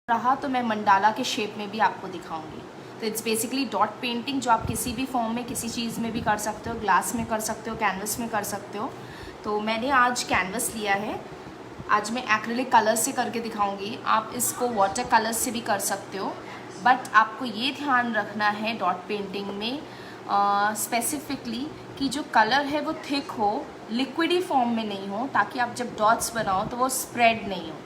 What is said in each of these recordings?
रहा तो मैं मंडाला के शेप में भी आपको दिखाऊंगी। तो इट्स बेसिकली डॉट पेंटिंग जो आप किसी भी फॉर्म में किसी चीज़ में भी कर सकते हो, ग्लास में कर सकते हो, कैनवस में कर सकते हो। तो मैंने आज कैनवस लिया है, आज मैं एक्रिलिक कलर से करके दिखाऊंगी। आप इसको वाटर कलर से भी कर सकते हो, बट आपको ये ध्यान रखना है डॉट पेंटिंग में स्पेसिफिकली कि जो कलर है वो थिक हो, लिक्विडी फॉर्म में नहीं हो, ताकि आप जब डॉट्स बनाओ तो वो स्प्रेड नहीं हो।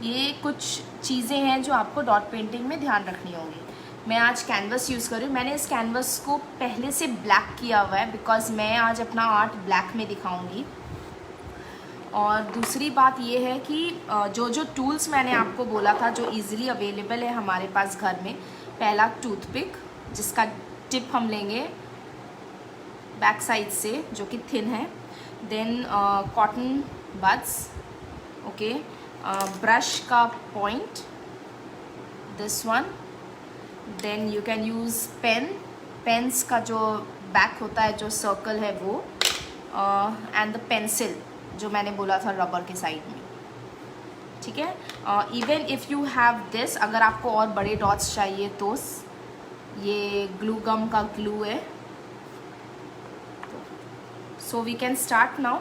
ये कुछ चीज़ें हैं जो आपको डॉट पेंटिंग में ध्यान रखनी होगी। मैं आज कैनवस यूज़ कर रही हूँ। मैंने इस कैनवस को पहले से ब्लैक किया हुआ है बिकॉज मैं आज अपना आर्ट ब्लैक में दिखाऊंगी। और दूसरी बात ये है कि जो जो टूल्स मैंने आपको बोला था जो इजीली अवेलेबल है हमारे पास घर में, पहला टूथपिक जिसका टिप हम लेंगे बैक साइड से जो कि थिन है, then cotton buds, okay, brush का point this one, then you can use pens का जो बैक होता है जो सर्कल है वो, एंड द पेंसिल जो मैंने बोला था रबर के साइड में, ठीक है। Even if you have this, अगर आपको और बड़े डॉट्स चाहिए तो ये ग्लू गम का ग्लू है। So we can start now.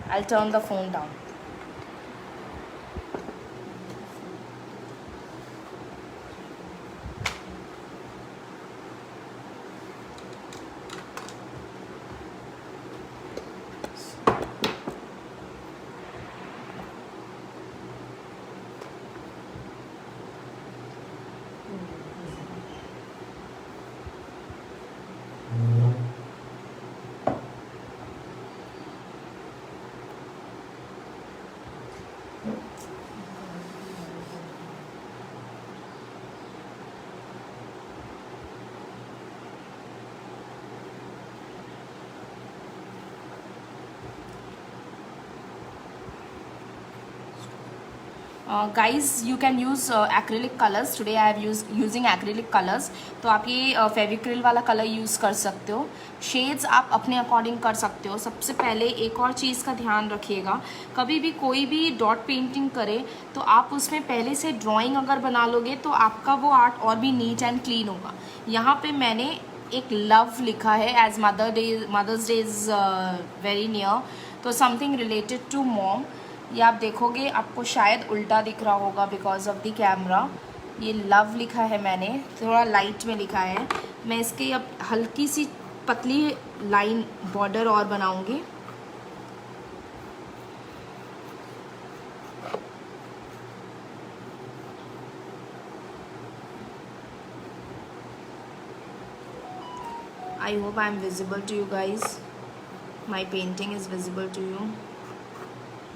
I'll turn the phone down. Guys, you can use acrylic colors. Today I have using acrylic colors. तो आप ये फेविक्रिल वाला कलर यूज़ कर सकते हो। शेड्स आप अपने अकॉर्डिंग कर सकते हो। सबसे पहले एक और चीज़ का ध्यान रखिएगा, कभी भी कोई भी डॉट पेंटिंग करे तो आप उसमें पहले से ड्राइंग अगर बना लोगे तो आपका वो आर्ट और भी नीट एंड क्लीन होगा। यहाँ पे मैंने एक लव लिखा है, as Mother's Day is very near, तो समथिंग रिलेटेड टू मॉम। ये आप देखोगे आपको शायद उल्टा दिख रहा होगा बिकॉज ऑफ द कैमरा। ये लव लिखा है मैंने, थोड़ा लाइट में लिखा है। मैं इसके अब हल्की सी पतली लाइन बॉर्डर और बनाऊंगी। I hope I am visible to you guys, my painting is visible to you.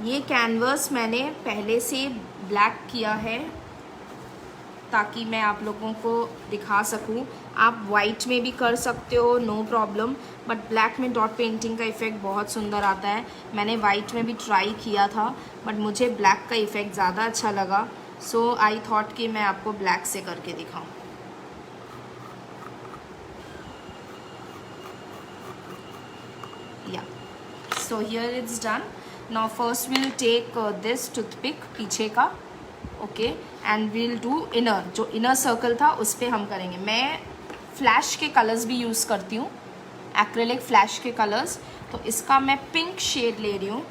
ये कैनवस मैंने पहले से ब्लैक किया है ताकि मैं आप लोगों को दिखा सकूं। आप वाइट में भी कर सकते हो, नो प्रॉब्लम, बट ब्लैक में डॉट पेंटिंग का इफ़ेक्ट बहुत सुंदर आता है। मैंने वाइट में भी ट्राई किया था बट मुझे ब्लैक का इफ़ेक्ट ज़्यादा अच्छा लगा, सो आई थॉट कि मैं आपको ब्लैक से करके दिखाऊं। या so here it's done. Now first we'll take this toothpick पीछे का, okay, and we'll do inner, जो inner circle था उस पर हम करेंगे। मैं फ्लैश के कलर्स भी यूज़ करती हूँ, एक्रेलिक फ्लैश के कलर्स, तो इसका मैं पिंक शेड ले रही हूँ।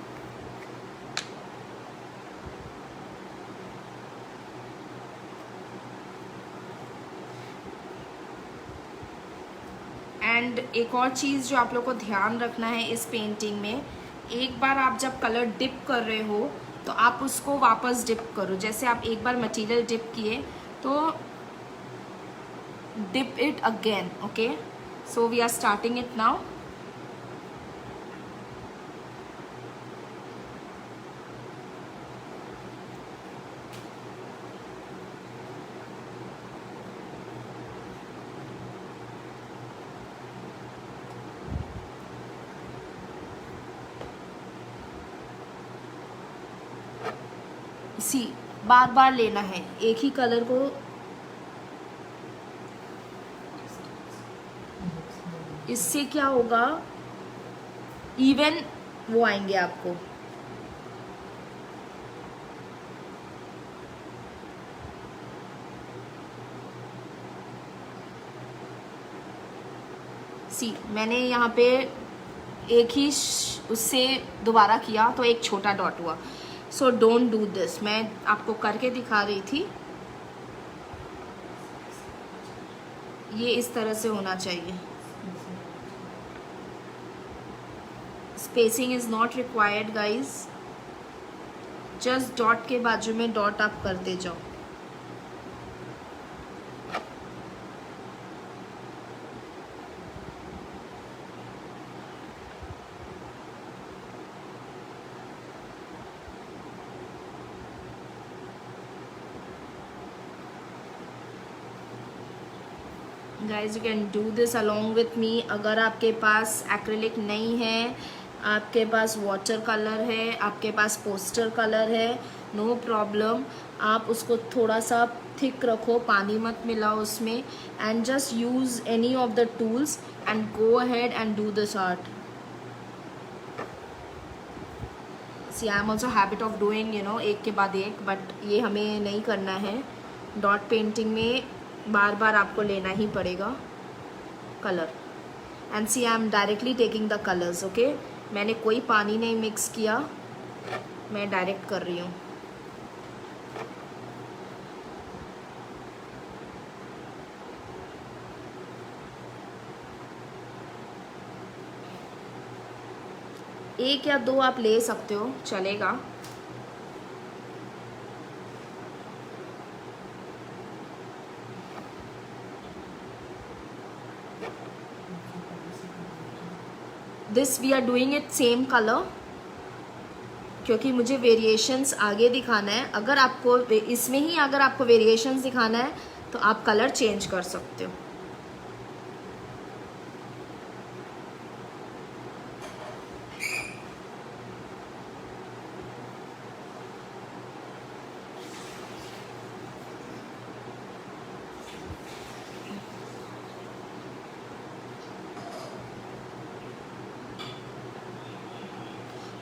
एंड एक और चीज़ जो आप लोग को ध्यान रखना है इस पेंटिंग में, एक बार आप जब कलर डिप कर रहे हो तो आप उसको वापस डिप करो। जैसे आप एक बार मटेरियल डिप किए तो dip it again, okay. So we are starting it now. इसी बार बार लेना है एक ही कलर को। इससे क्या होगा, इवन वो आएंगे आपको। सी मैंने यहाँ पे एक ही उससे दोबारा किया तो एक छोटा डॉट हुआ। सो डोंट डू दिस, मैं आपको करके दिखा रही थी। ये इस तरह से होना चाहिए। Spacing is not required guys, just dot के बाजू में डॉट आप करते जाओ। Guys you can do this along with me. अगर आपके पास एक्रिलिक नहीं है, आपके पास वाटर कलर है, आपके पास पोस्टर कलर है, नो प्रॉब्लम। आप उसको थोड़ा सा थिक रखो, पानी मत मिलाओ उसमें, and just use any of the tools and go ahead and do this art. See I am also habit of doing एक के बाद एक, बट ये हमें नहीं करना है। डॉट पेंटिंग में बार बार आपको लेना ही पड़ेगा colour. And see I am directly taking the colours, okay. मैंने कोई पानी नहीं मिक्स किया, मैं डायरेक्ट कर रही हूँ। एक या दो आप ले सकते हो, चलेगा। This we are doing it same colour, क्योंकि मुझे वेरिएशंस आगे दिखाना है। अगर आपको इसमें ही अगर आपको वेरिएशंस दिखाना है तो आप कलर चेंज कर सकते हो।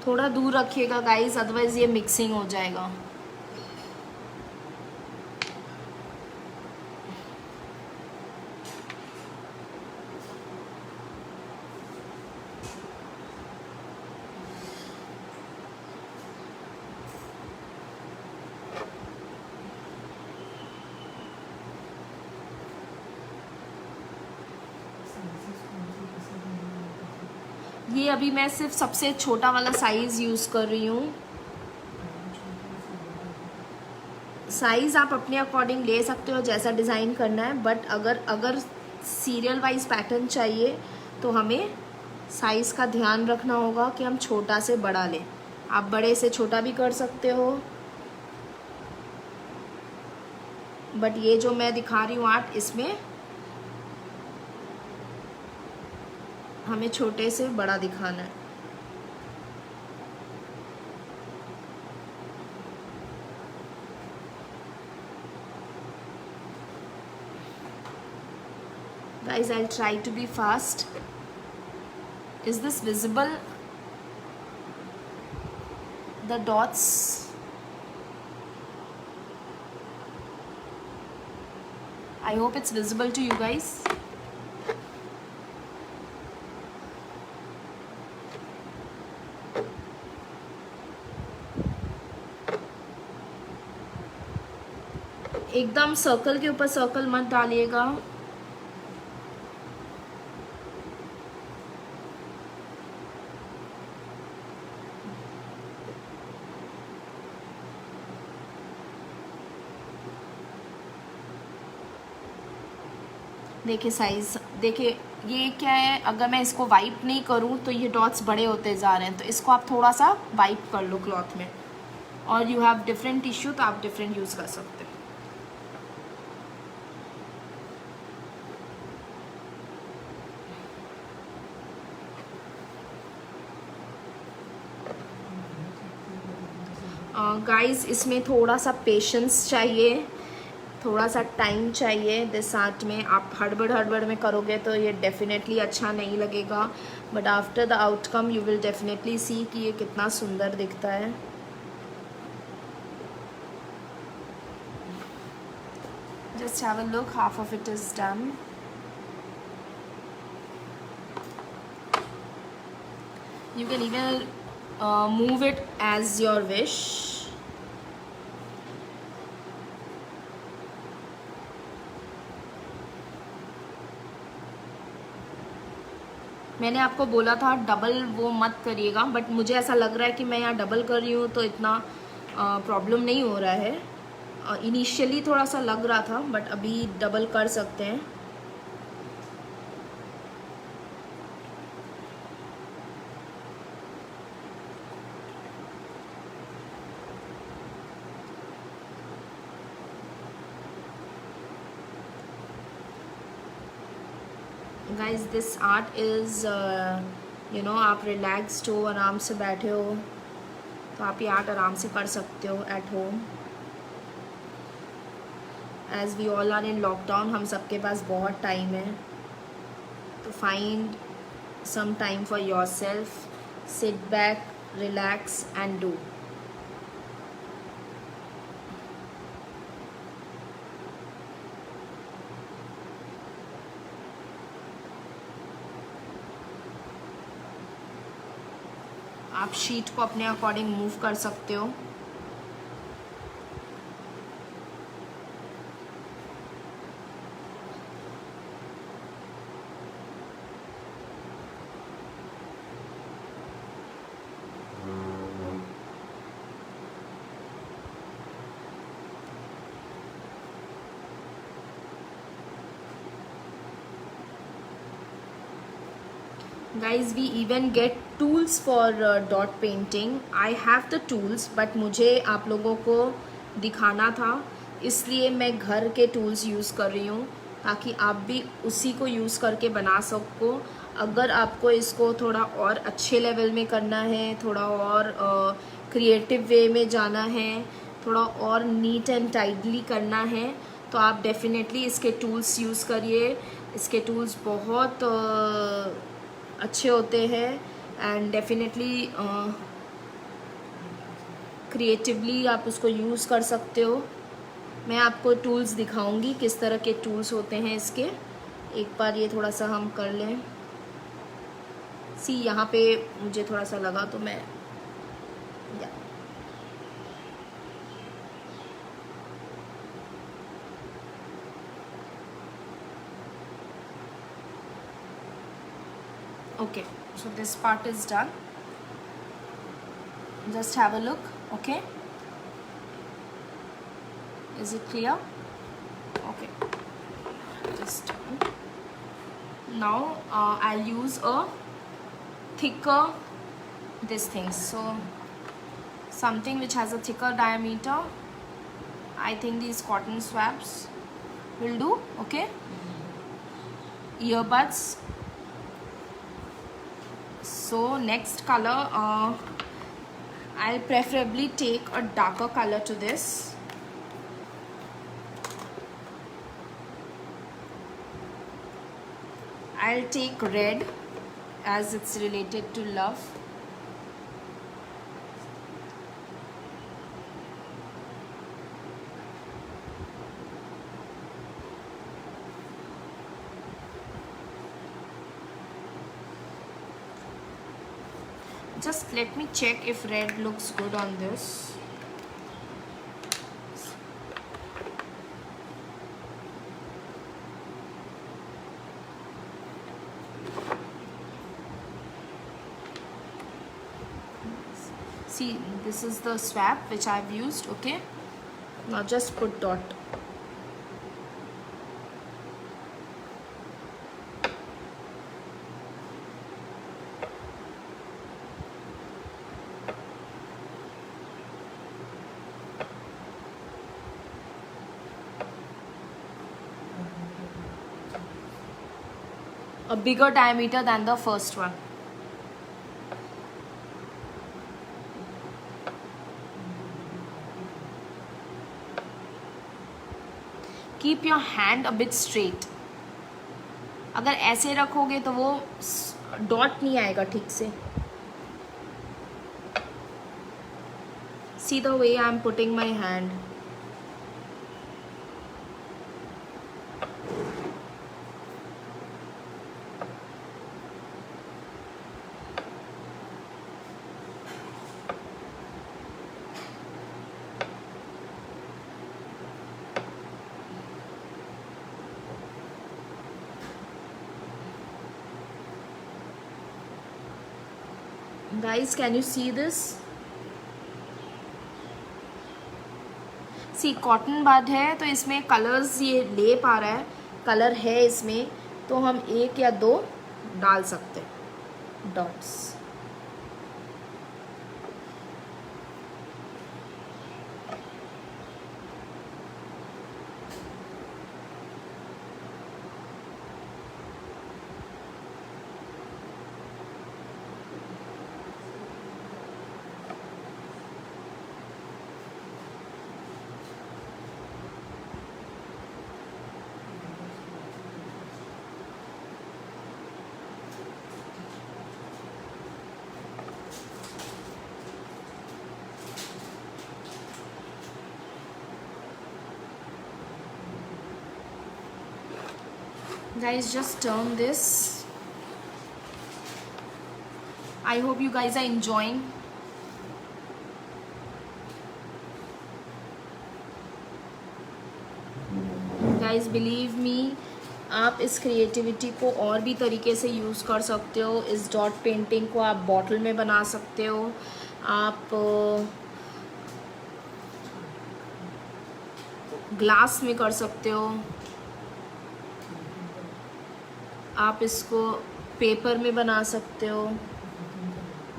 थोड़ा दूर रखिएगा गाइस, अदरवाइज ये मिक्सिंग हो जाएगा। ये अभी मैं सिर्फ सबसे छोटा वाला साइज़ यूज़ कर रही हूँ। साइज़ आप अपने अकॉर्डिंग ले सकते हो जैसा डिज़ाइन करना है, बट अगर सीरियल वाइज पैटर्न चाहिए तो हमें साइज़ का ध्यान रखना होगा कि हम छोटा से बड़ा लें। आप बड़े से छोटा भी कर सकते हो, बट ये जो मैं दिखा रही हूँ आर्ट, इसमें हमें छोटे से बड़ा दिखाना है। Guys, I'll try to be fast. Is this visible? The dots. I hope it's visible to you guys. एकदम सर्कल के ऊपर सर्कल मत डालिएगा। देखिए साइज, देखिए ये क्या है, अगर मैं इसको वाइप नहीं करूँ तो ये डॉट्स बड़े होते जा रहे हैं, तो इसको आप थोड़ा सा वाइप कर लो क्लॉथ में। और यू हैव डिफरेंट टिश्यू तो आप डिफरेंट यूज़ कर सकते हो। गाइस इसमें थोड़ा सा पेशेंस चाहिए। थोड़ा सा टाइम चाहिए दिस आर्ट में। आप हड़बड़ में करोगे तो ये डेफिनेटली अच्छा नहीं लगेगा, but after the outcome you will definitely see कि ये कितना सुंदर दिखता है। Just have a look, half of it is done. You can even move it as your wish. मैंने आपको बोला था डबल वो मत करिएगा, बट मुझे ऐसा लग रहा है कि मैं यहाँ डबल कर रही हूँ तो इतना प्रॉब्लम नहीं हो रहा है। इनिशियली थोड़ा सा लग रहा था, बट अभी डबल कर सकते हैं। Guys this art is you know, आप रिलैक्स्ड हो, आराम से बैठे हो तो आप ये आर्ट आराम से कर सकते हो at home. As we all are in lockdown, हम सबके पास बहुत टाइम है, तो find some time for yourself, sit back, relax and do. आप शीट को अपने अकॉर्डिंग मूव कर सकते हो। Guys, we even get tools for dot painting. I have the tools, but मुझे आप लोगों को दिखाना था, इसलिए मैं घर के टूल्स यूज़ कर रही हूँ ताकि आप भी उसी को यूज़ करके बना सको। अगर आपको इसको थोड़ा और अच्छे लेवल में करना है, थोड़ा और क्रिएटिव वे में जाना है, थोड़ा और नीट एंड टाइडली करना है, तो आप डेफिनेटली इसके टूल्स यूज़ करिए। इसके टूल्स बहुत अच्छे होते हैं एंड डेफिनेटली क्रिएटिवली आप उसको यूज़ कर सकते हो। मैं आपको टूल्स दिखाऊंगी किस तरह के टूल्स होते हैं इसके। एक बार ये थोड़ा सा हम कर लें। सी यहाँ पे मुझे थोड़ा सा लगा तो मैं okay, so this part is done. Just have a look. Okay, is it clear? Okay, just now I'll use a thicker this thing, so something which has a thicker diameter. I think these cotton swabs will do. Okay, earbuds. So next color, I'll preferably take a darker color to this. I'll take red as it's related to love. Just let me check if red looks good on this. See, this is the swab which I've used. Okay, now just put dot. A bigger diameter than the first one. Keep your hand a bit straight. अगर ऐसे रखोगे तो वो dot नहीं आएगा ठीक से. See the way I am putting my hand. Guys, can you see this? See cotton bud है तो इसमें कलर्स ये ले पा रहा है, कलर है इसमें, तो हम 1 या 2 डाल सकते हैं dots. Guys, just turn this. I hope you guys are enjoying. Guys, believe me, आप इस क्रिएटिविटी को और भी तरीके से यूज़ कर सकते हो. इस डॉट पेंटिंग को आप बॉटल में बना सकते हो, आप ग्लास में कर सकते हो, आप इसको पेपर में बना सकते हो,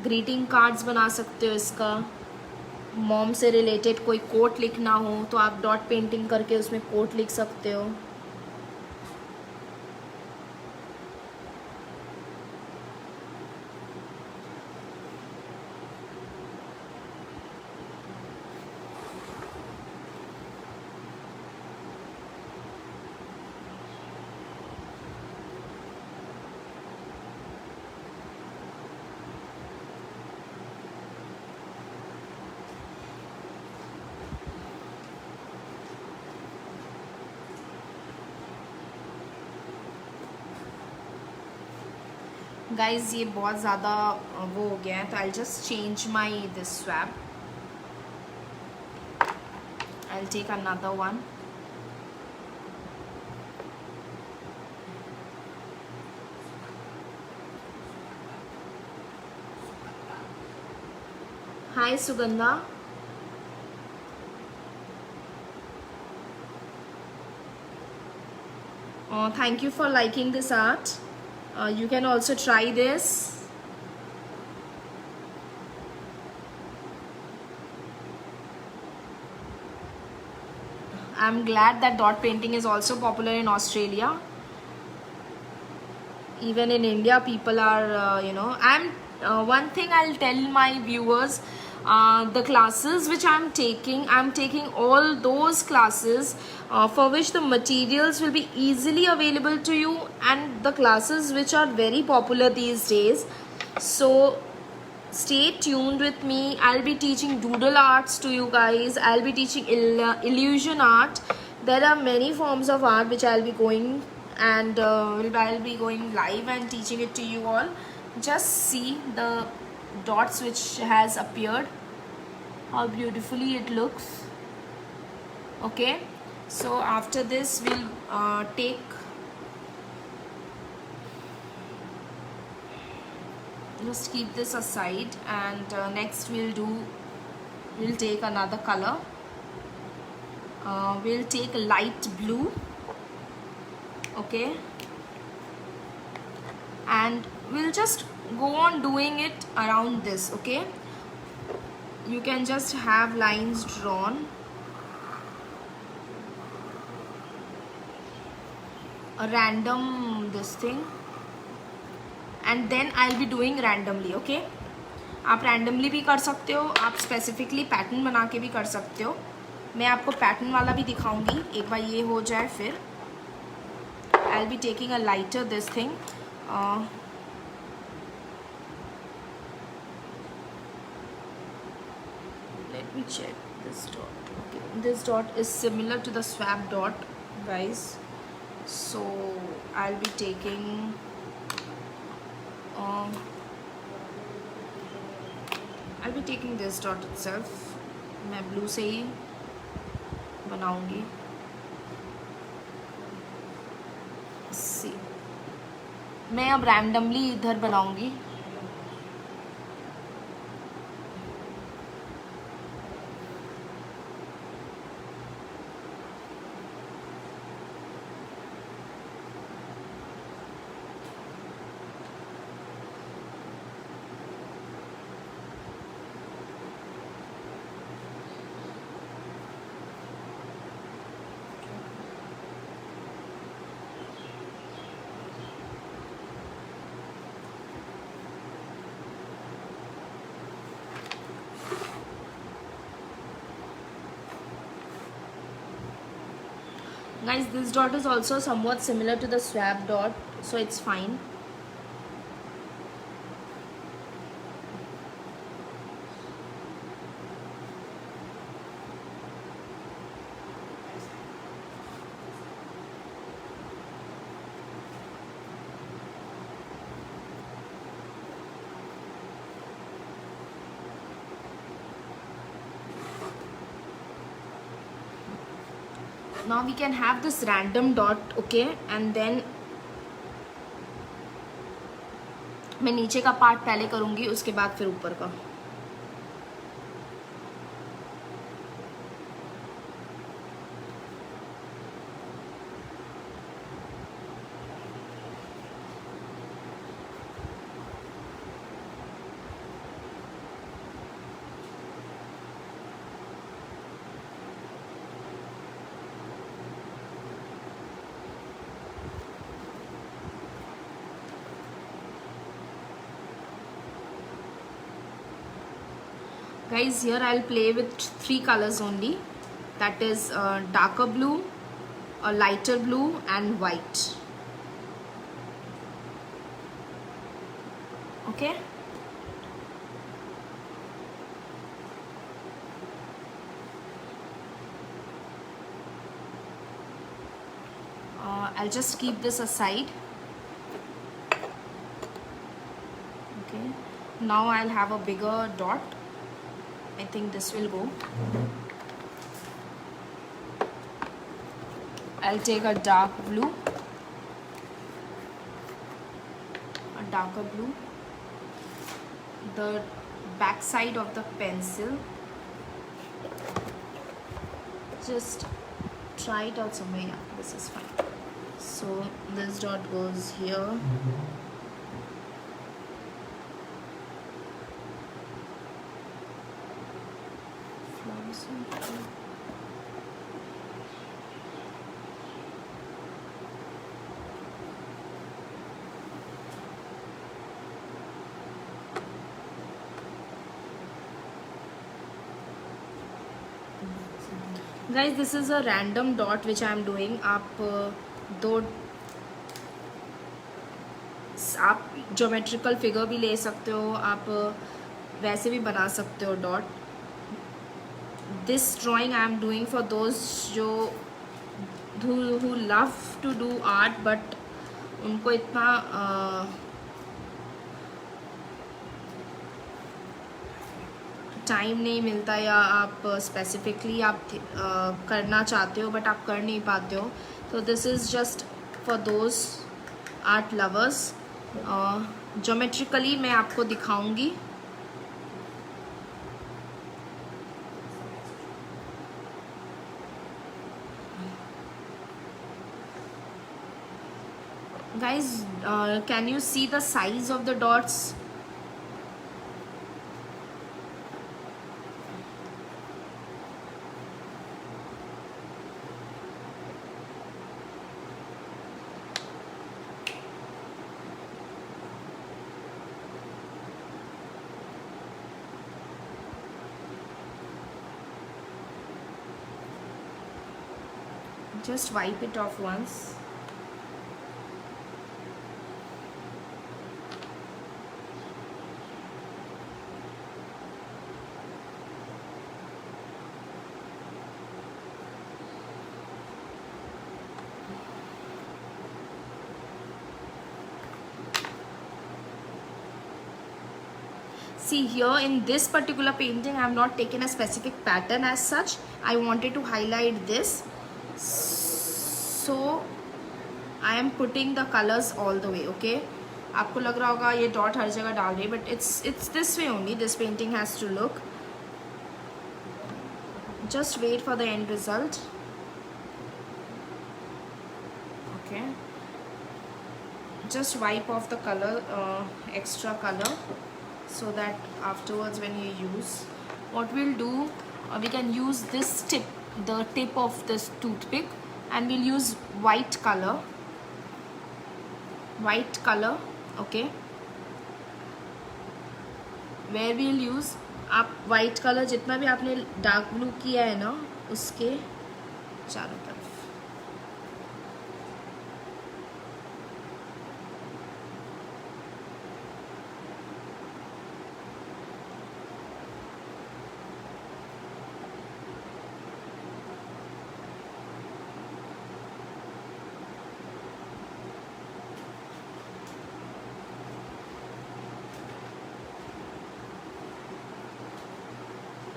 ग्रीटिंग कार्ड्स बना सकते हो. इसका मॉम से रिलेटेड कोई कोट लिखना हो तो आप डॉट पेंटिंग करके उसमें कोट लिख सकते हो. गाइज ये बहुत ज़्यादा वो हो गया है, तो I just change my this swap. I take another one. Hi Sugandha. Thank you for liking this art. You can also try this. I'm glad that dot painting is also popular in Australia. Even in India, people are, one thing I'll tell my viewers, the classes which I'm taking all those classes for which the materials will be easily available to you, and the classes which are very popular these days. So stay tuned with me. I'll be teaching doodle arts to you guys. I'll be teaching illusion art. There are many forms of art which I'll be going, and I'll be going live and teaching it to you all. Just see the dots which has appeared, how beautifully it looks. Okay, so after this we'll take, just keep this aside, and next we'll take another color. We'll take light blue. Okay, and we'll just go on doing it around this. Okay, you can just have lines drawn, a random this thing, and then I'll be doing randomly. Okay, आप randomly भी कर सकते हो, आप specifically pattern बना के भी कर सकते हो. मैं आपको पैटर्न वाला भी दिखाऊंगी, एक बार ये हो जाए फिर। आई will be taking a lighter this thing. let me check this dot. Okay, this dot is similar to the swap dot, guys, so I'll be taking this dot itself. मैं ब्लू से ही बनाऊंगी। सी मैं अब रैंडमली इधर बनाऊंगी। Guys, this dot is also somewhat similar to the swap dot, so it's fine. Now we can have this random dot, okay, and then मैं नीचे का पार्ट पहले करूँगी, उसके बाद फिर ऊपर का। Guys, here I'll play with 3 colors only, that is darker blue, a lighter blue and white. Okay, I'll just keep this aside. Okay, now I'll have a bigger dot. I think this will go. I'll take a dark blue, a darker blue, the back side of the pencil. Just try it out somewhere. Yeah, this is fine. So this dot goes here. Guys, this is a random dot which I am doing. आप geometrical figure भी ले सकते हो, आप वैसे भी बना सकते हो dot. This drawing I am doing for those who love to do art but उनको इतना टाइम नहीं मिलता, या आप स्पेसिफिकली आप करना चाहते हो बट आप कर नहीं पाते हो, तो this is just for those art lovers. Geometrically मैं आपको दिखाऊंगी। Guys, can you see the size of the dots? Just wipe it off once. See here in this particular painting, I have not taken a specific pattern as such. I wanted to highlight this. So I am putting the colors all the way, okay? आपको लग रहा होगा ये dot हर जगह डाल रही है, but it's this way only. This painting has to look. Just wait for the end result. Okay. Just wipe off the color, extra color, so that afterwards when you use, what we'll do, we can use this tip, the tip of this toothpick, and we'll use white color, okay, where we'll use, आप white color जितना भी आपने dark blue किया है ना, उसके चारों तरफ.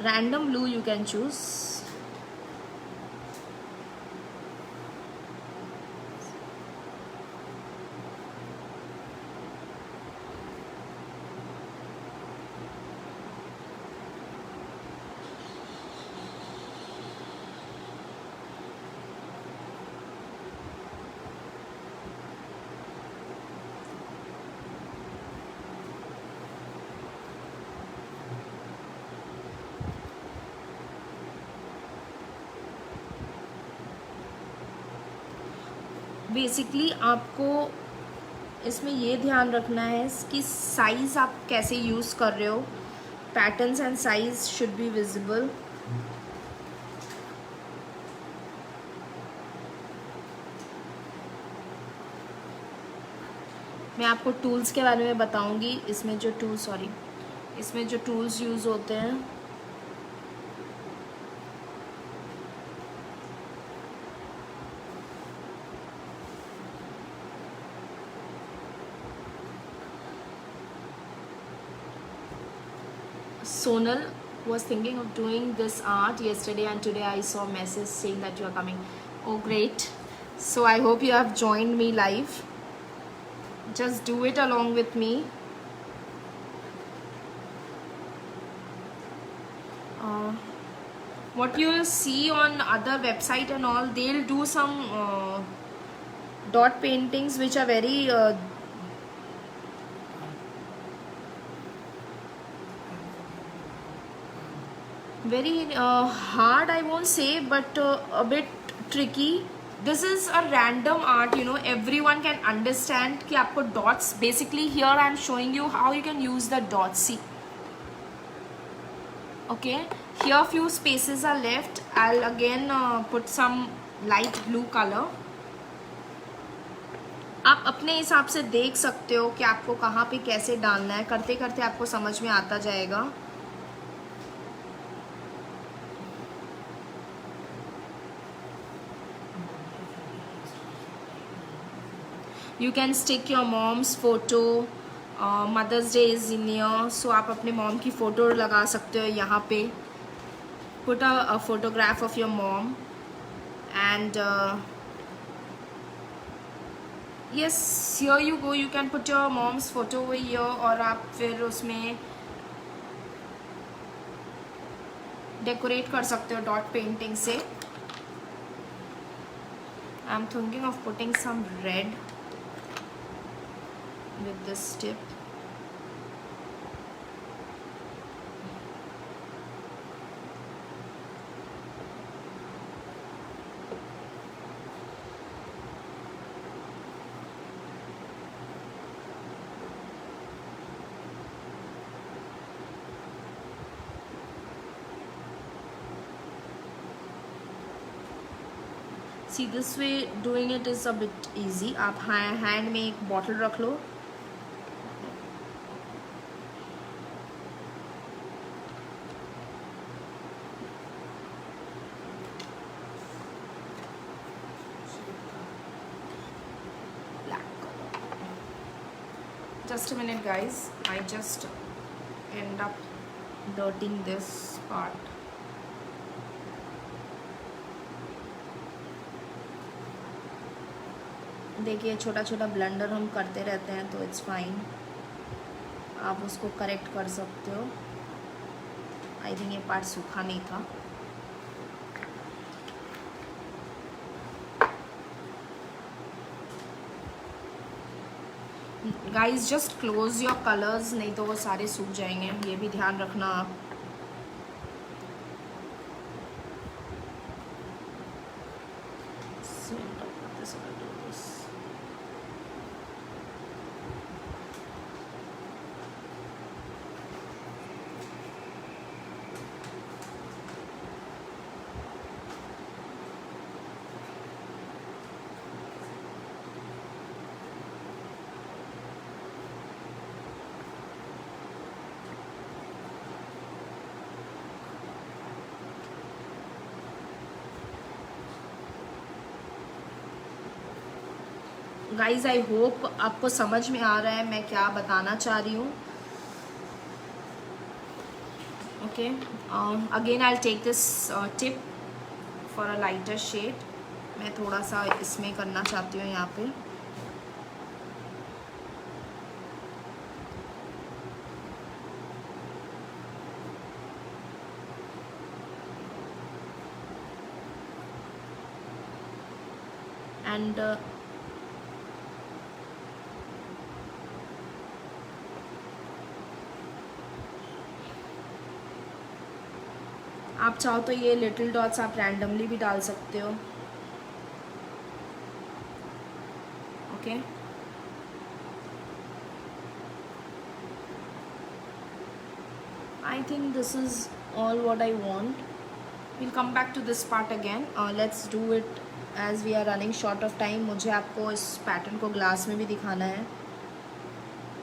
Random blue you can choose. Basically आपको इसमें ये ध्यान रखना है कि साइज़ आप कैसे यूज़ कर रहे हो. Patterns and size should be visible. मैं आपको टूल्स के बारे में बताऊंगी. इसमें जो टूल्स यूज़ होते हैं, Sonal was thinking of doing this art yesterday, and today I saw a message saying that you are coming. Oh great. So I hope you have joined me live. Just do it along with me. What you will see on other website and all, they'll do some dot paintings which are very hard, I won't say, but a bit tricky. This is a random art, you know, everyone can understand कि आपको dots, basically here I am showing you how you can use the dots. See, okay, here few spaces are left. I'll again put some light blue color. आप अपने हिसाब से देख सकते हो कि आपको कहाँ पे कैसे डालना है. करते करते आपको समझ में आता जाएगा. You can stick your mom's photo. Mother's Day is near, so आप अपने mom की photo लगा सकते हो यहाँ पे. Put a photograph of your mom, and yes, here you go. You can put your mom's photo over here, और आप फिर उसमें decorate कर सकते हो dot painting से. I'm thinking of putting some red with this tip. See this way doing it is a bit easy. आप hand में एक बॉटल रख लो, just a minute guys, I just end up dirtying this part. देखिए छोटा छोटा blunder हम करते रहते हैं तो इट्स फाइन, आप उसको करेक्ट कर सकते हो। आई थिंक ये पार्ट सूखा नहीं था। Guys just close your colours, नहीं तो वो सारे सूख जाएंगे, ये भी ध्यान रखना आप। गाइज आई होप आपको समझ में आ रहा है मैं क्या बताना चाह रही हूँ। Okay, again I take this tip for a lighter shade. मैं थोड़ा सा इसमें करना चाहती हूँ यहाँ पे। एंड आप चाहो तो ये लिटिल डॉट्स आप रैंडमली भी डाल सकते हो। Okay, I think this is all what I want. Will come back to this part again, let's do it as we are running short of time. मुझे आपको इस पैटर्न को ग्लास में भी दिखाना है,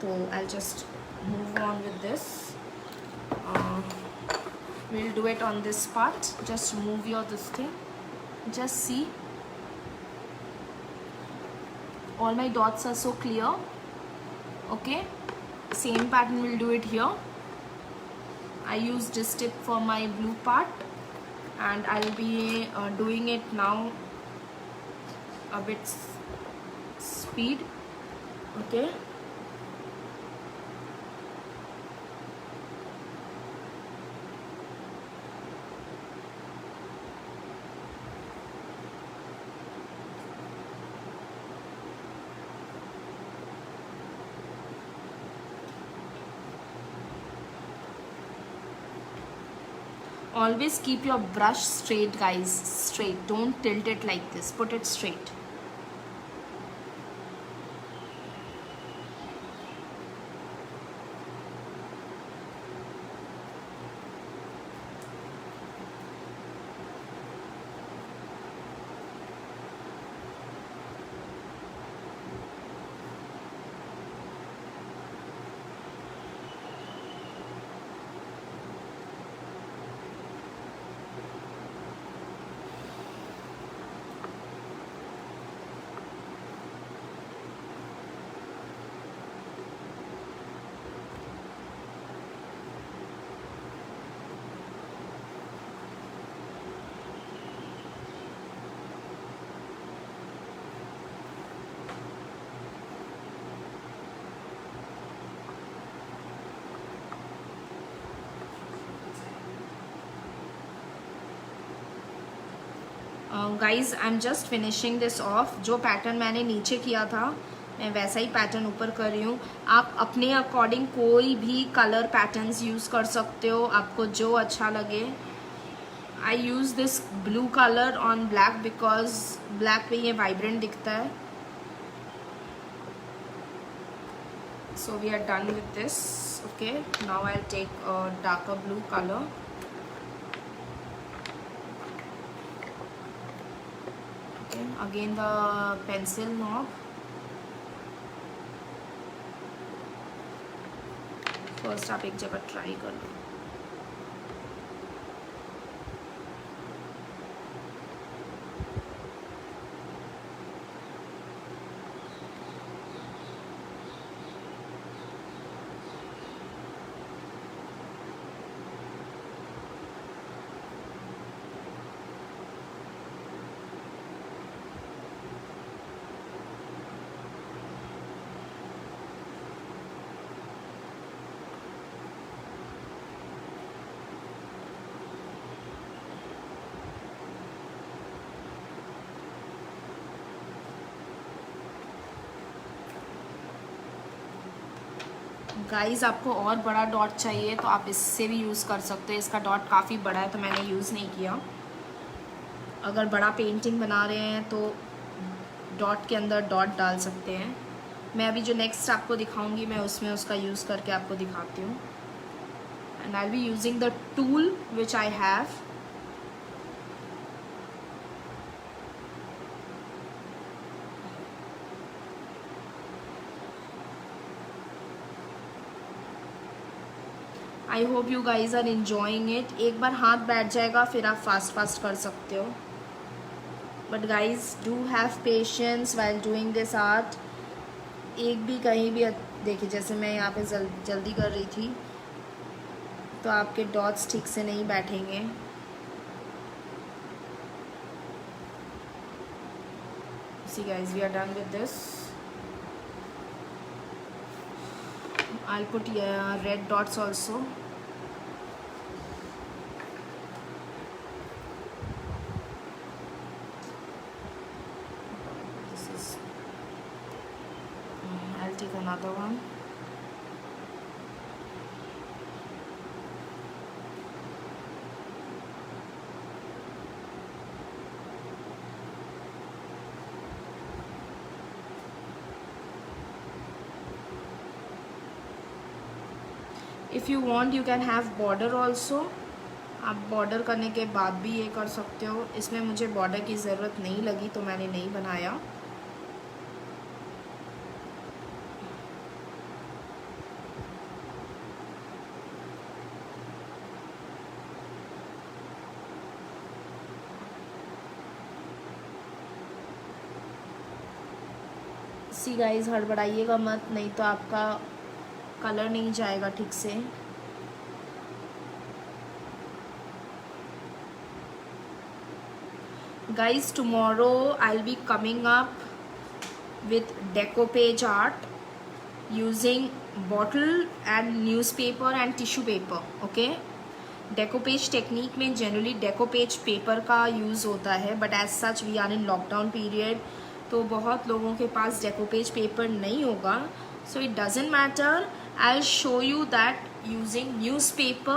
तो I just move on with this. we'll do it on this part. Just move your this thing, just see all my dots are so clear. Okay, same pattern we'll do it here. I used this tip for my blue part and I'll be doing it now a bit speed. Okay, always keep your brush straight guys, straight, don't tilt it like this, put it straight. Guys I am just finishing this of. जो pattern मैंने नीचे किया था मैं वैसा ही pattern ऊपर कर रही हूँ। आप अपने अकॉर्डिंग कोई भी कलर पैटर्न्स यूज़ कर सकते हो, आपको जो अच्छा लगे। I use this blue colour on black because black पे ये वाइब्रेंट दिखता है। So we are done with this. Okay, now I take a darker blue colour. Okay, again the pencil knob. First आप एक जगह ट्राई कर लो. Guys आपको और बड़ा डॉट चाहिए तो आप इससे भी यूज़ कर सकते हो. इसका डॉट काफ़ी बड़ा है तो मैंने यूज़ नहीं किया. अगर बड़ा पेंटिंग बना रहे हैं तो डॉट के अंदर डॉट डाल सकते हैं. मैं अभी जो नेक्स्ट आपको दिखाऊंगी मैं उसमें उसका यूज़ करके आपको दिखाती हूँ. And I will be using the tool which I have. I hope you guys are enjoying it. एक बार हाथ बैठ जाएगा फिर आप फास्ट फास्ट कर सकते हो. But guys do have patience while doing this art. एक भी कहीं भी देखिए जैसे मैं यहाँ पे जल्दी कर रही थी तो आपके डॉट्स ठीक से नहीं बैठेंगे. See guys, we are done with this. I'll put red dots also. This is. I'll take another one. If you want you can have border also. आप बॉर्डर करने के बाद भी ये कर सकते हो. इसमें मुझे बॉर्डर की ज़रूरत नहीं लगी तो मैंने नहीं बनाया. सी गाइस हड़बड़ाइएगा मत नहीं तो आपका कलर नहीं जाएगा ठीक से. Guys tomorrow I will be coming up with decoupage art using bottle and newspaper and tissue paper. okay, decoupage technique में generally decoupage paper का use होता है but as such we are in lockdown period तो बहुत लोगों के पास decoupage paper नहीं होगा. so it doesn't matter. I'll show you that using newspaper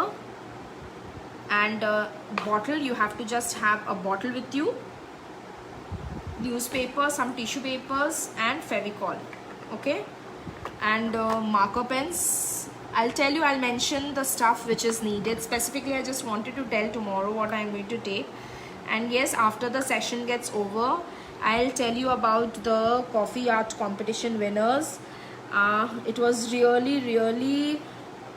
and bottle. You have to just have a bottle with you, newspaper, some tissue papers and Fevicol. okay, and marker pens. I'll tell you, I'll mention the stuff which is needed specifically. I just wanted to tell tomorrow what I'm going to take. And yes, after the session gets over I'll tell you about the coffee art competition winners. It was really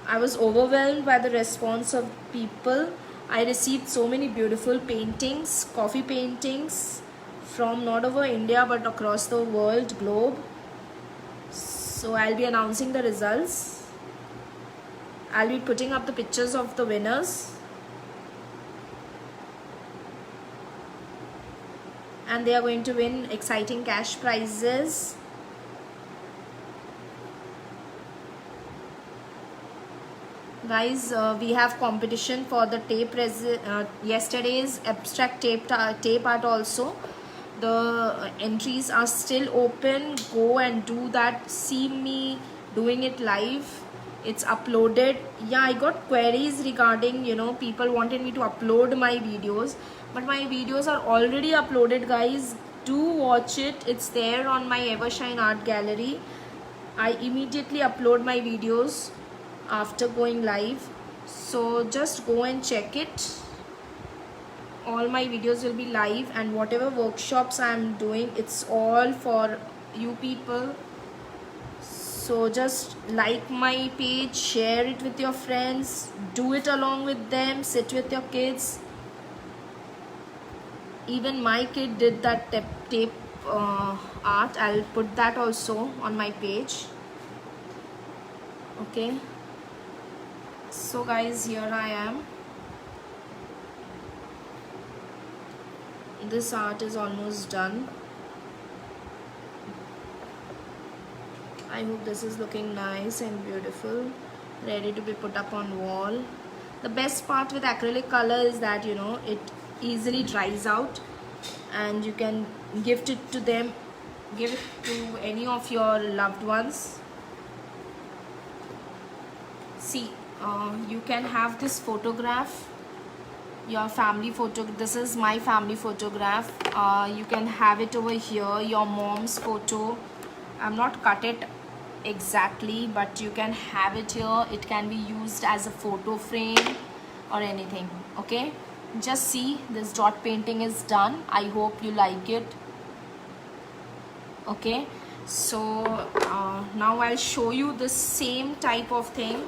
I was overwhelmed by the response of people. I received so many beautiful paintings, coffee paintings from not over India but across the world globe. So I'll be announcing the results. I'll be putting up the pictures of the winners. And they are going to win exciting cash prizes. Guys, we have competition for the tape yesterday's abstract tape art also. The entries are still open. Go and do that. See me doing it live. It's uploaded. Yeah, I got queries regarding, people wanted me to upload my videos, but my videos are already uploaded. Guys, do watch it. It's there on my Evershine art gallery. I immediately upload my videos after going live, so just go and check it. all my videos will be live, and whatever workshops I am doing, it's all for you people. So just like my page, share it with your friends, do it along with them, sit with your kids. Even my kid did that tape art. I'll put that also on my page. Okay, so guys, here I am. This art is almost done. I hope this is looking nice and beautiful, ready to be put up on wall. The best part with acrylic color is that, you know, it easily dries out, and you can gift it to them, give it to any of your loved ones. See, you can have this photograph, your family photo. This is my family photograph. You can have it over here, your mom's photo. I'm not cut it exactly, but you can have it here. It can be used as a photo frame or anything. Okay, just see, this dot painting is done. I hope you like it. Okay, so now I'll show you the same type of thing.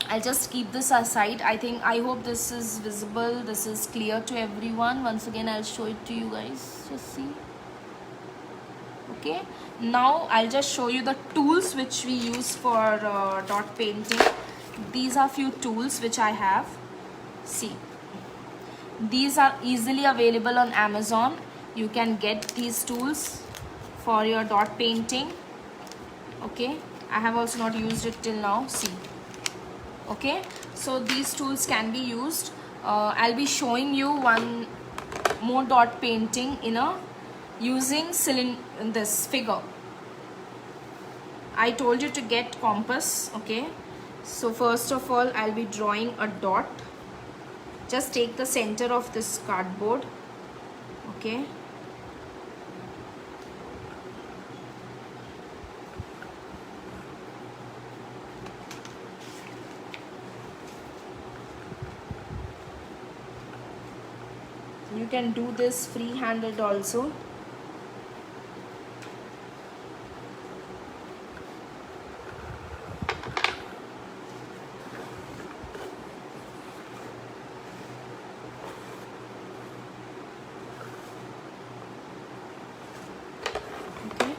I'll just keep this aside. I hope this is visible, this is clear to everyone. Once again, I'll show it to you guys. Just see. Okay, now I'll just show you the tools which we use for dot painting. These are few tools which I have. See, these are easily available on Amazon. You can get these tools for your dot painting. Okay, I have also not used it till now. See. Okay, so these tools can be used. I'll be showing you one more dot painting in a using this figure. I told you to get compass. Okay, so first of all, I'll be drawing a dot. Just take the center of this cardboard. Okay, you can do this free-handed also. Okay,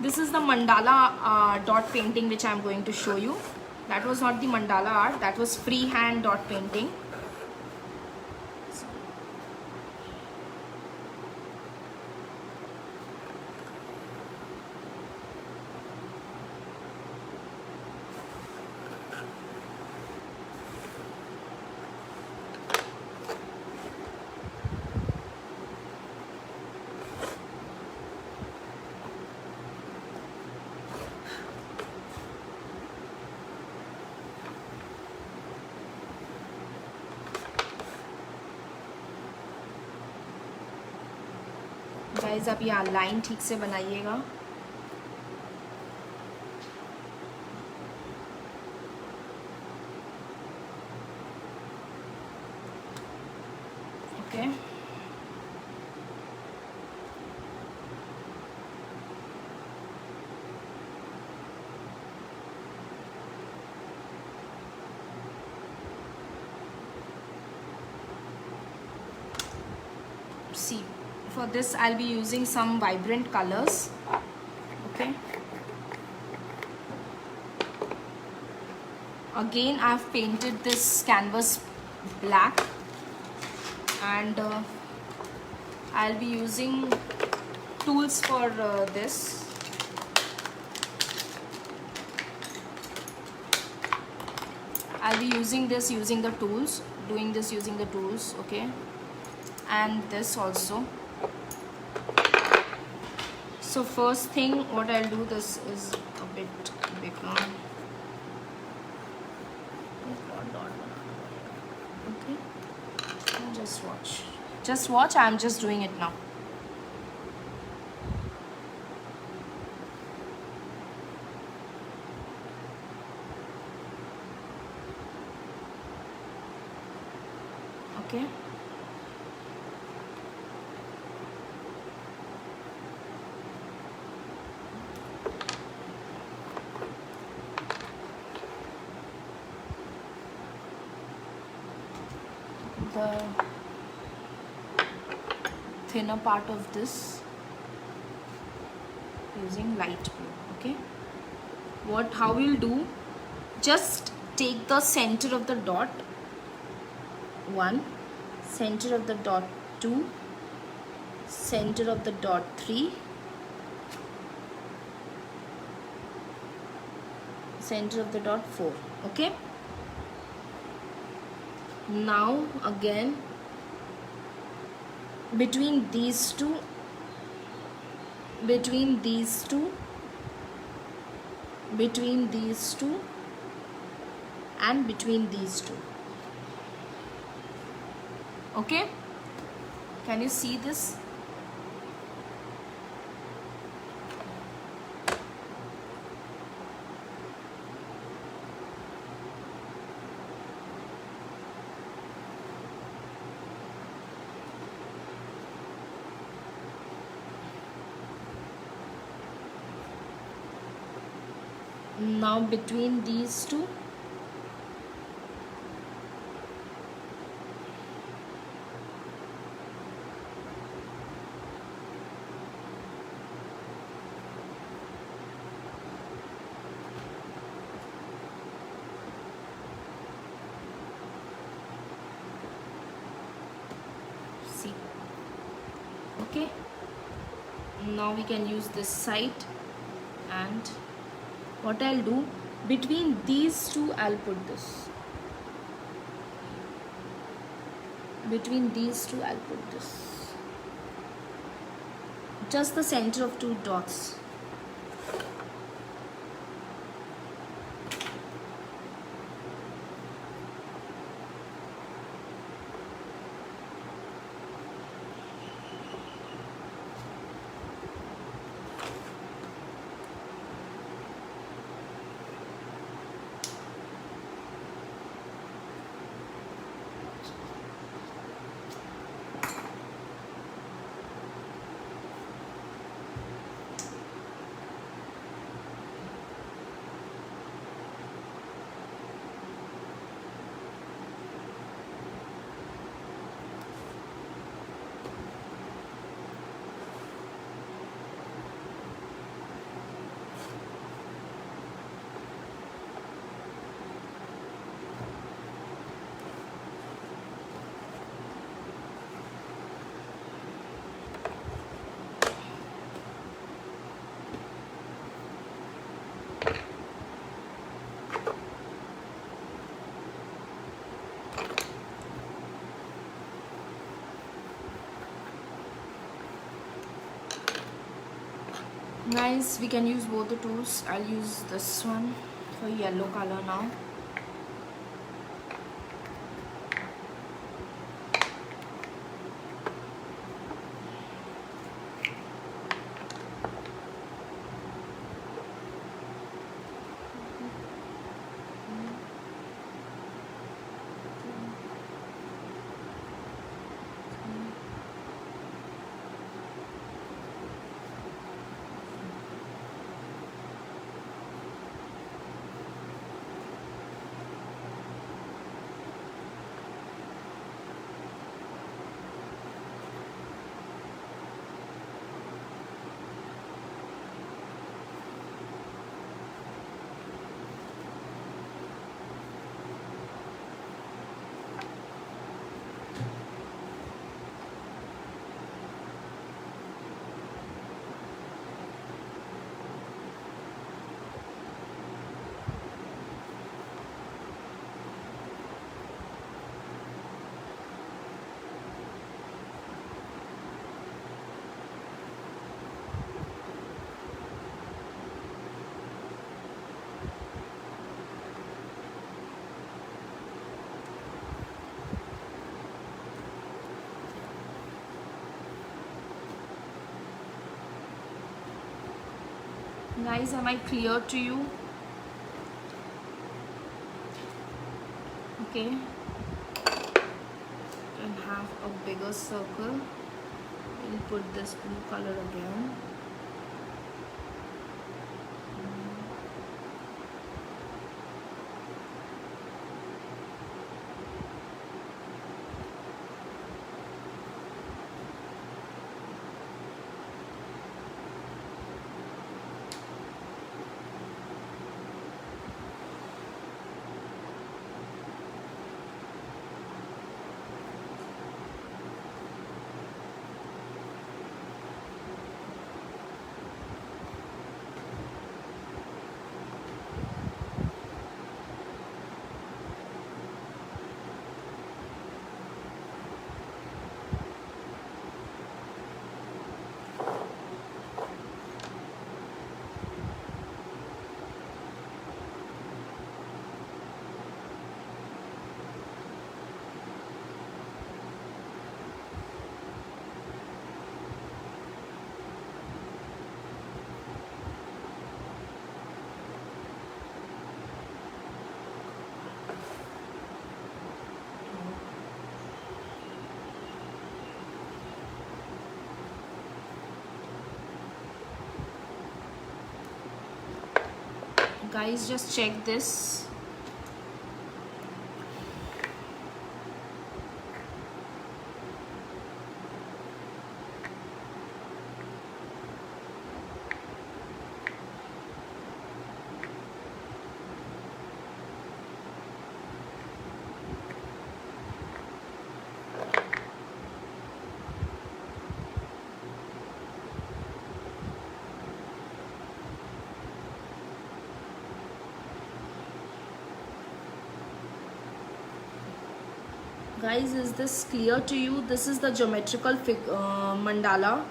this is the mandala dot painting which I'm going to show you. That was not the mandala art, that was freehand dot painting. Guys, आप यहाँ line ठीक से बनाइएगा. Okay, see, for this I'll be using some vibrant colors. Okay, again I've painted this canvas black, and I'll be using tools for this. I'll be using this using the tools, doing this using the tools. Okay, and this also. So first thing what I'll do, this is a bit bigger. Dot बनाना पड़ेगा. Okay, just watch, I am just doing it now. Okay, the thinner part of this using light blue. Okay, how we'll do, just take the center of the dot 1, center of the dot 2, center of the dot 3, center of the dot 4. Okay, now again between these two and between these two. Okay, can you see this? Now between these two, see. Okay, now we can use this side, and what I'll do, between these two I'll put this. Between these two I'll put this. Just the center of 2 dots. Guys, we can use both the tools. I'll use this one for yellow color now. Guys, am I clear to you? Okay, and have a bigger circle. We'll put this blue color again. Guys, just check this. Guys, is this clear to you? This is the geometrical mandala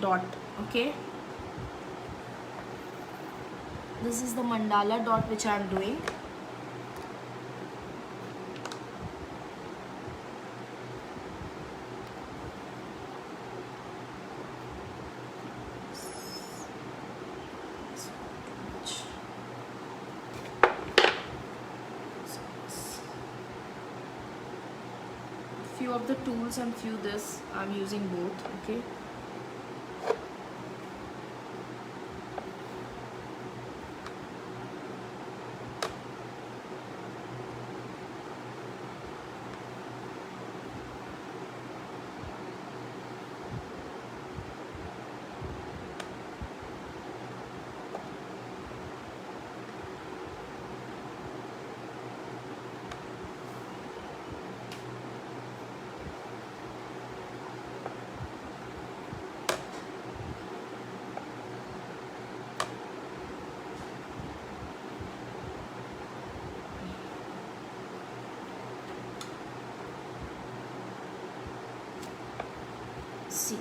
dot. Okay, this is the mandala dot which I am doing. Few of the tools and few this I'm using both. Okay, see.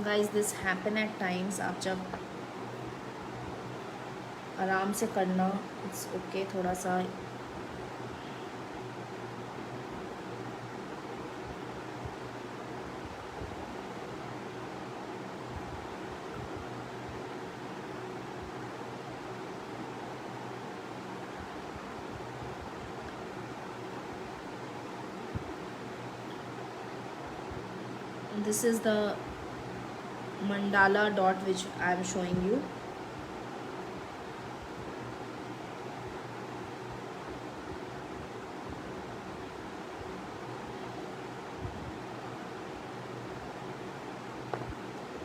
Guys, this happen at times. आप जब आराम से करना, it's okay. थोड़ा सा This is the mandala dot which I am showing you.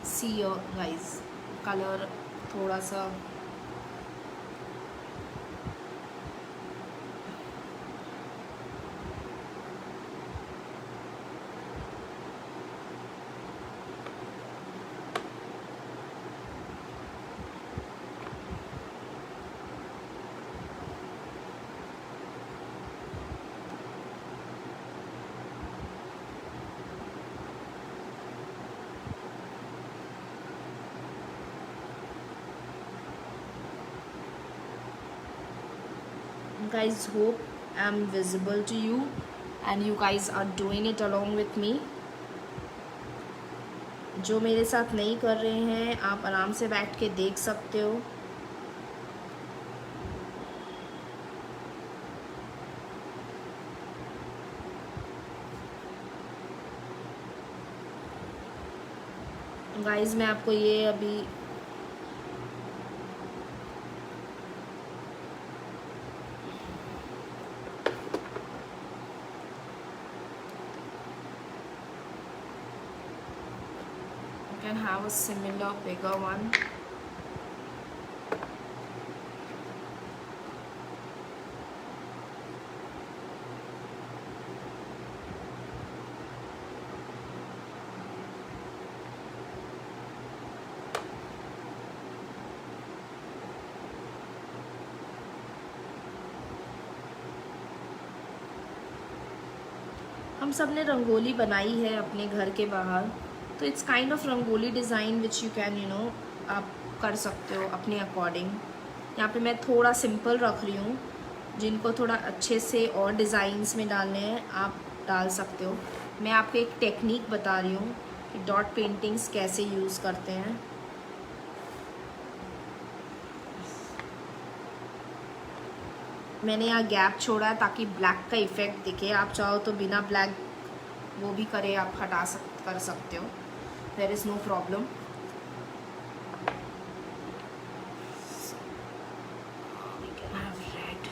See here guys, color थोड़ा सा guys, hope I'm visible to you and you guys are doing it along with me. जो मेरे साथ नहीं कर रहे हैं आप आराम से बैठ के देख सकते हो. गाइस मैं आपको ये अभी can have a similar bigger one. हम सब ने रंगोली बनाई है अपने घर के बाहर, तो it's kind of rangoli design which you can आप कर सकते हो अपने अकॉर्डिंग. यहाँ पे मैं थोड़ा सिंपल रख रही हूँ, जिनको थोड़ा अच्छे से और डिज़ाइंस में डालने हैं आप डाल सकते हो. मैं आपको एक टेक्निक बता रही हूँ कि डॉट पेंटिंग्स कैसे यूज़ करते हैं. मैंने यहाँ गैप छोड़ा है ताकि ब्लैक का इफ़ेक्ट दिखे. आप चाहो तो बिना ब्लैक वो भी करे, आप कर सकते हो. There is no problem. We can have red.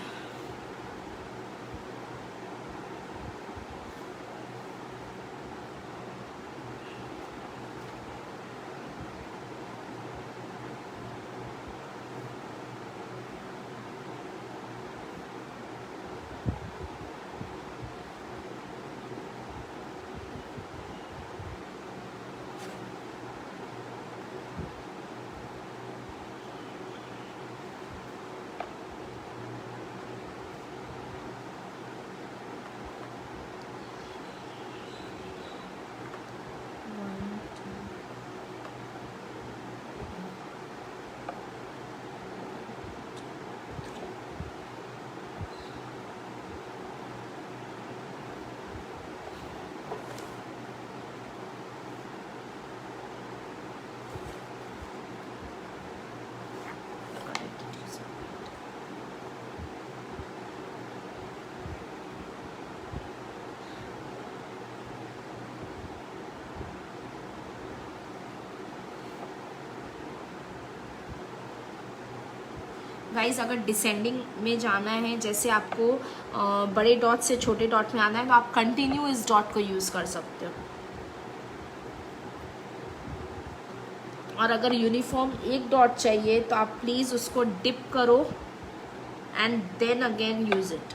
Guys अगर डिसेंडिंग में जाना है, जैसे आपको बड़े डॉट से छोटे डॉट में आना है, तो आप कंटिन्यू इस डॉट को यूज़ कर सकते हो. और अगर यूनिफॉर्म एक डॉट चाहिए तो आप प्लीज़ उसको डिप करो and then again use it.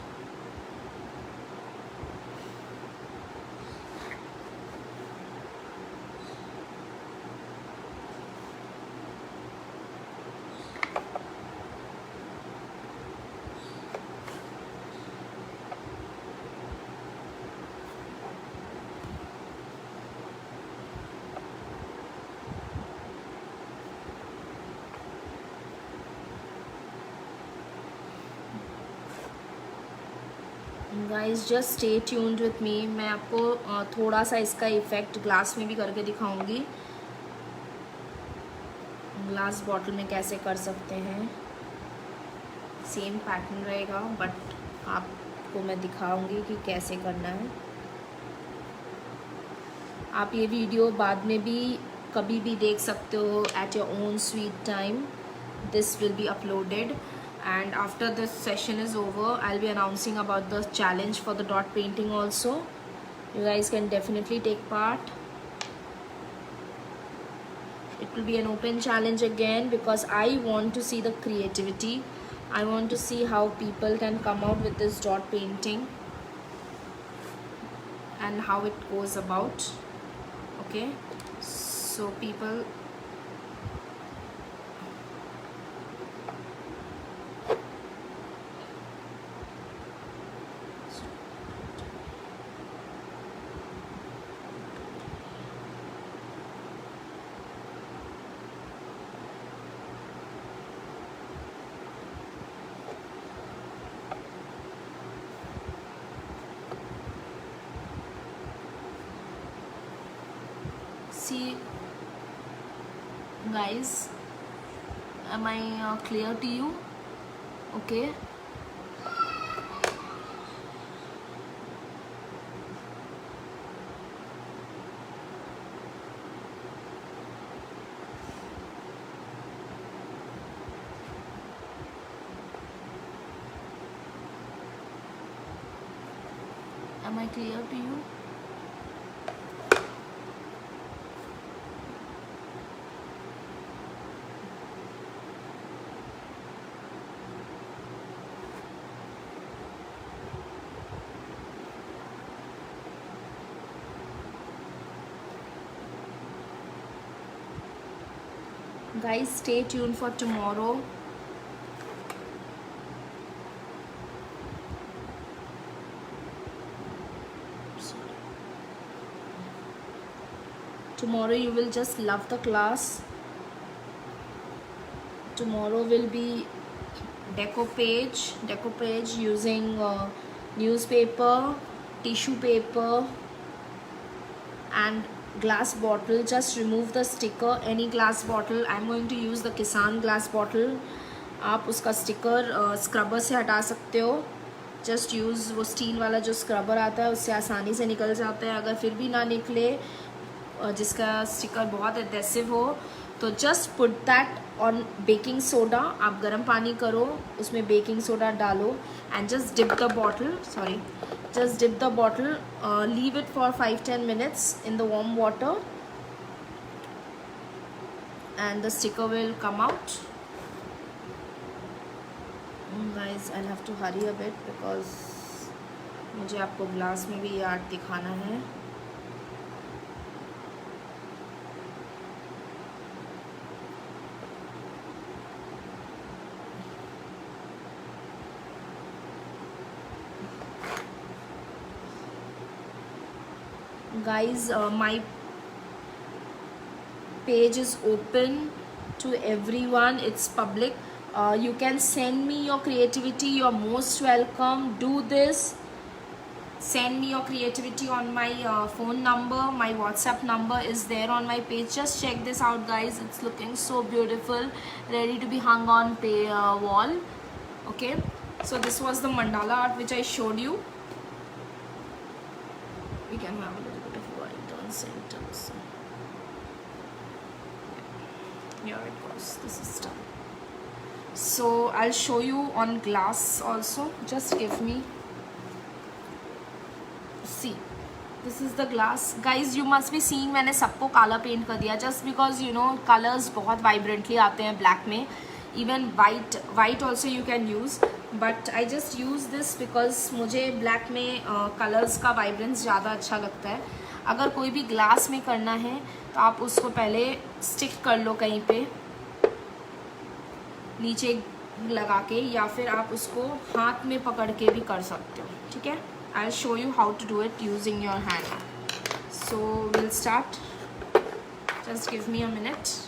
Guys just stay tuned with me. मैं आपको थोड़ा सा इसका इफ़ेक्ट ग्लास में भी करके दिखाऊंगी. ग्लास बॉटल में कैसे कर सकते हैं, सेम पैटर्न रहेगा बट आपको मैं दिखाऊंगी कि कैसे करना है. आप ये वीडियो बाद में भी कभी भी देख सकते हो at your own sweet time. This will be uploaded, and after this session is over, I'll be announcing about the challenge for the dot painting also. You guys can definitely take part. It will be an open challenge again because I want to see the creativity. I want to see how people can come out with this dot painting and how it goes about. Okay, so people, see guys, am I clear to you? Okay, am I clear to you? Guys, stay tuned for tomorrow. Tomorrow you will just love the class. Tomorrow will be deco page using newspaper, tissue paper and glass bottle. Just remove the sticker, any glass bottle. I'm going to use the Kisan glass bottle. आप उसका sticker scrubber से हटा सकते हो. Just use वो steel वाला जो scrubber आता है, उससे आसानी से निकल जाता है. अगर फिर भी ना निकले, जिसका स्टिकर बहुत एडेसिव हो, तो just put that on baking soda. आप गर्म पानी करो, उसमें बेकिंग सोडा डालो and just dip the bottle, just dip the bottle, leave it for 5-10 minutes in the warm water and the sticker will come out. Guys, I'll have to hurry a bit because मुझे आपको glass में भी ये art दिखाना है. Guys, my page is open to everyone. It's public. You can send me your creativity. You're most welcome. Do this. Send me your creativity on my phone number. My WhatsApp number is there on my page. Just check this out, guys. It's looking so beautiful, ready to be hung on wall. Okay, so this was the mandala art which I showed you. We can have a little bit of white on center. So here it goes. This is done. So I'll show you on glass also. Just give me. See, this is the glass. Guys, you must be seeing मैंने सबको काला paint कर दिया just because you know colors बहुत vibrantly आते हैं black में. Even white also you can use, but I just use this because मुझे black में colors का vibrance ज़्यादा अच्छा लगता है. अगर कोई भी glass में करना है तो आप उसको पहले stick कर लो कहीं पे नीचे लगा के, या फिर आप उसको हाथ में पकड़ के भी कर सकते हो. ठीक है, I'll show you how to do it using your hand. So we'll start. Just give me a minute.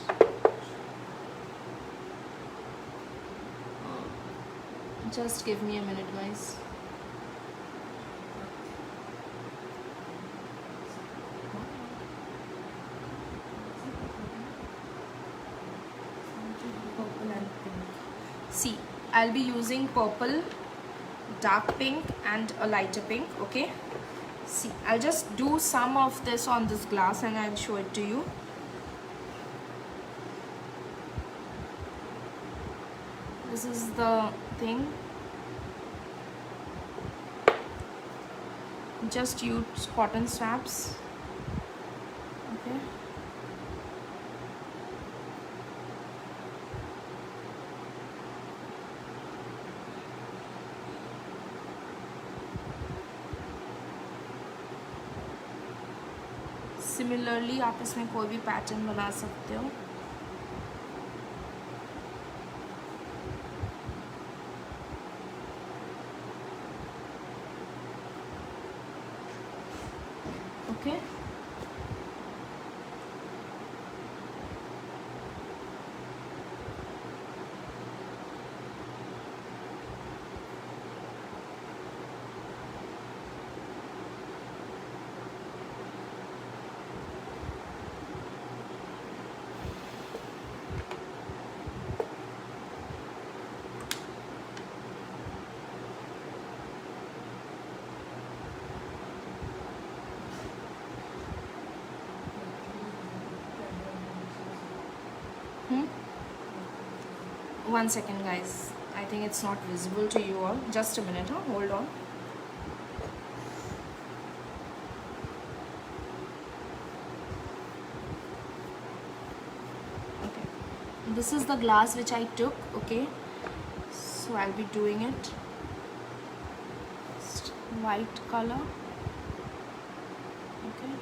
Just give me a minute, guys. See, I'll be using purple, dark pink and a lighter pink. Okay, See, I'll just do some of this on this glass and I'll show it to you. This is the thing. Just use cotton swabs. Okay. Similarly आप इसमें कोई भी pattern बना सकते हो. Okay. One second, guys. I think it's not visible to you all. Just a minute, huh? Hold on. Okay. This is the glass which I took. Okay. So I'll be doing it. Just white color. Okay.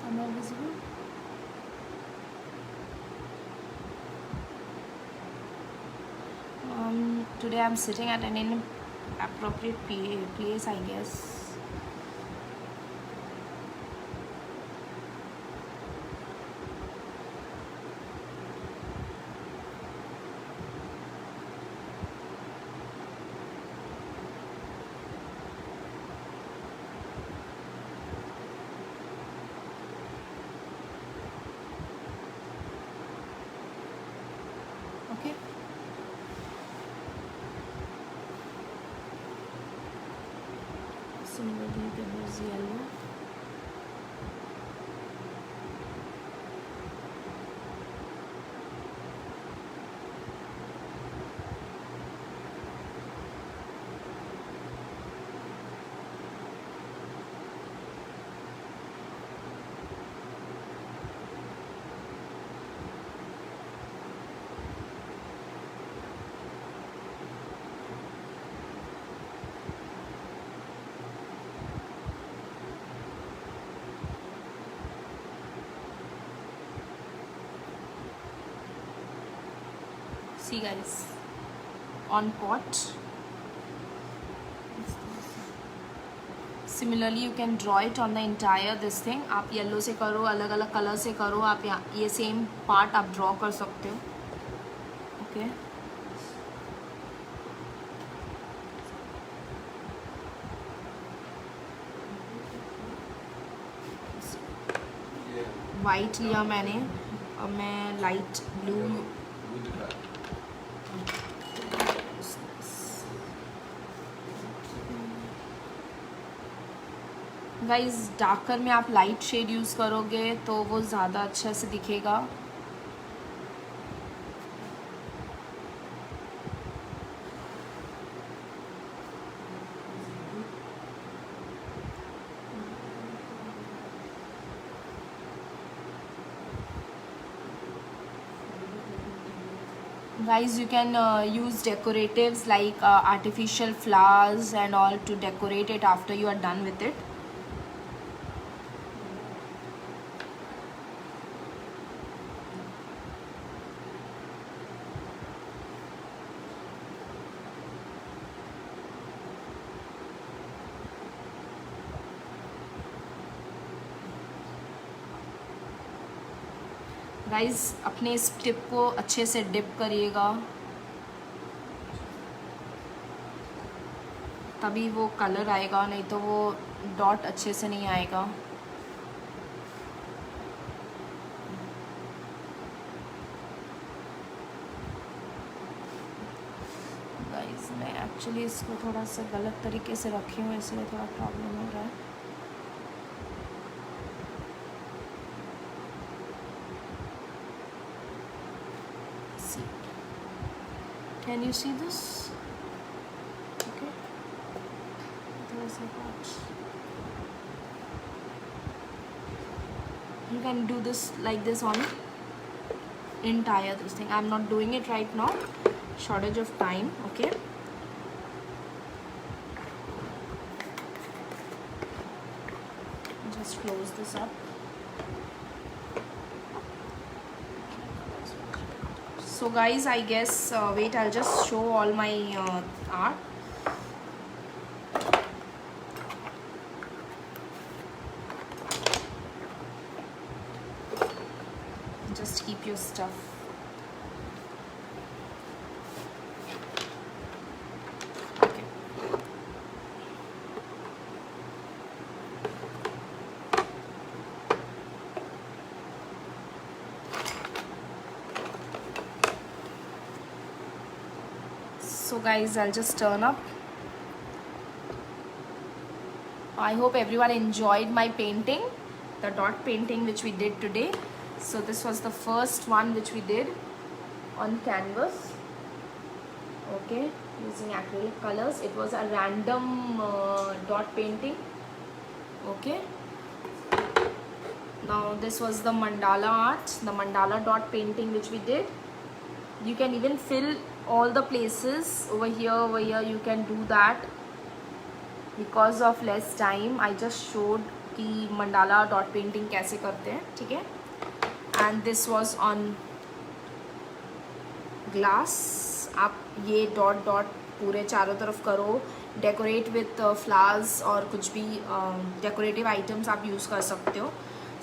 Am I visible? Today I'm sitting at an inappropriate place, I guess. Okay. Similarly, there is yellow. See, guys, on pot. Similarly, you can draw it on the entire this thing. आप yellow से करो, अलग अलग colour से करो. आप यहाँ ये सेम पार्ट आप ड्रॉ कर सकते हो. ओके. वाइट लिया मैंने. अब मैं लाइट ब्लू. गाइस, डार्कर में आप लाइट शेड यूज़ करोगे तो वो ज़्यादा अच्छा से दिखेगा. Guys, you can use decoratives like artificial flowers and all to decorate it after you are done with it. Guys, अपने इस टिप को अच्छे से डिप करिएगा, तभी वो कलर आएगा, नहीं तो वो डॉट अच्छे से नहीं आएगा. एक्चुअली इसको थोड़ा सा गलत तरीके से रखी हूँ, इसलिए थोड़ा प्रॉब्लम हो रहा है। See, can you see this? Okay, there's a part. You can do this like this on entire this thing. I'm not doing it right now, shortage of time. Okay, just close this up. So guys, I guess wait, I'll just show all my art. Just keep your stuff. Okay. So guys, I'll just turn up. I hope everyone enjoyed my painting, the dot painting which we did today. So this was the first one which we did on canvas, okay, using acrylic colors. It was a random dot painting, okay. Now this was the mandala art, the mandala dot painting which we did. You can even fill all the places over here, you can do that. Because of less time, I just showed कि mandala dot painting कैसे करते हैं, ठीक है. And this was on glass. आप ये dot dot पूरे चारों तरफ करो, डेकोरेट विथ फ्लावर्स और कुछ भी डेकोरेटिव आइटम्स आप यूज़ कर सकते हो.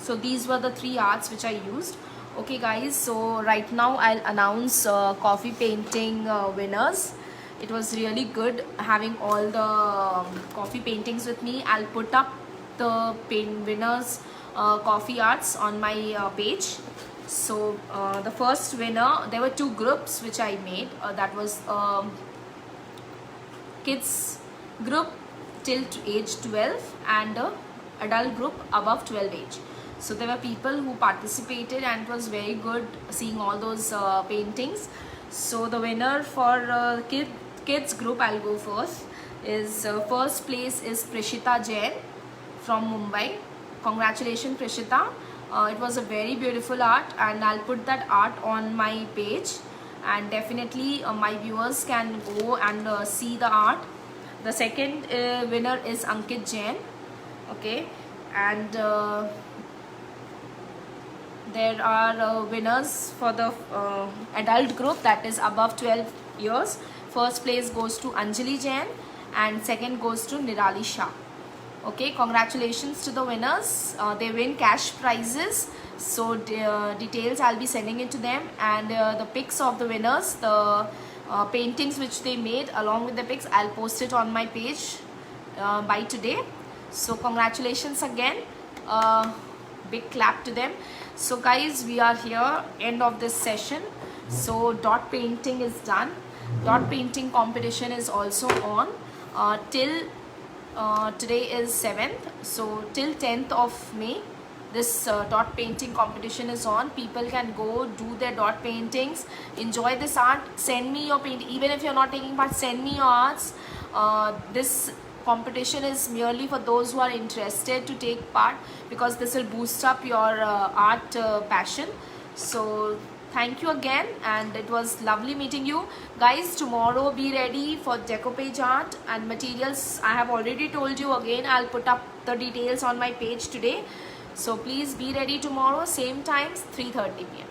So these were the 3 arts which I used. Okay guys, so right now I'll announce coffee painting winners. It was really good having all the coffee paintings with me. I'll put up the winners coffee arts on my page. So the first winner, there were 2 groups which I made. That was kids group till age 12 and adult group above 12 age. So there were people who participated and it was very good seeing all those paintings. So the winner for kids group, I'll go first, is first place is Prishita Jain from Mumbai. Congratulations Prishita. It was a very beautiful art and I'll put that art on my page, and definitely my viewers can go and see the art. The second winner is Ankit Jain, okay, and there are winners for the adult group, that is above 12 years. First place goes to Anjali Jain and second goes to Nirali Shah. Okay, congratulations to the winners. They win cash prizes. So details I'll be sending it to them, and the pics of the winners, the paintings which they made along with the pics, I'll post it on my page by today. So congratulations again. Big clap to them. So guys, we are here, end of this session. So dot painting is done. Dot painting competition is also on till today is 7th, so till 10th of May this dot painting competition is on. People can go do their dot paintings, enjoy this art, send me your paint. Even if you're not taking part, send me your arts. This competition is merely for those who are interested to take part, because this will boost up your art passion. So thank you again, and it was lovely meeting you guys. Tomorrow be ready for decoupage art and materials. I have already told you, again I'll put up the details on my page today. So please be ready tomorrow, same times, 3:30 p.m.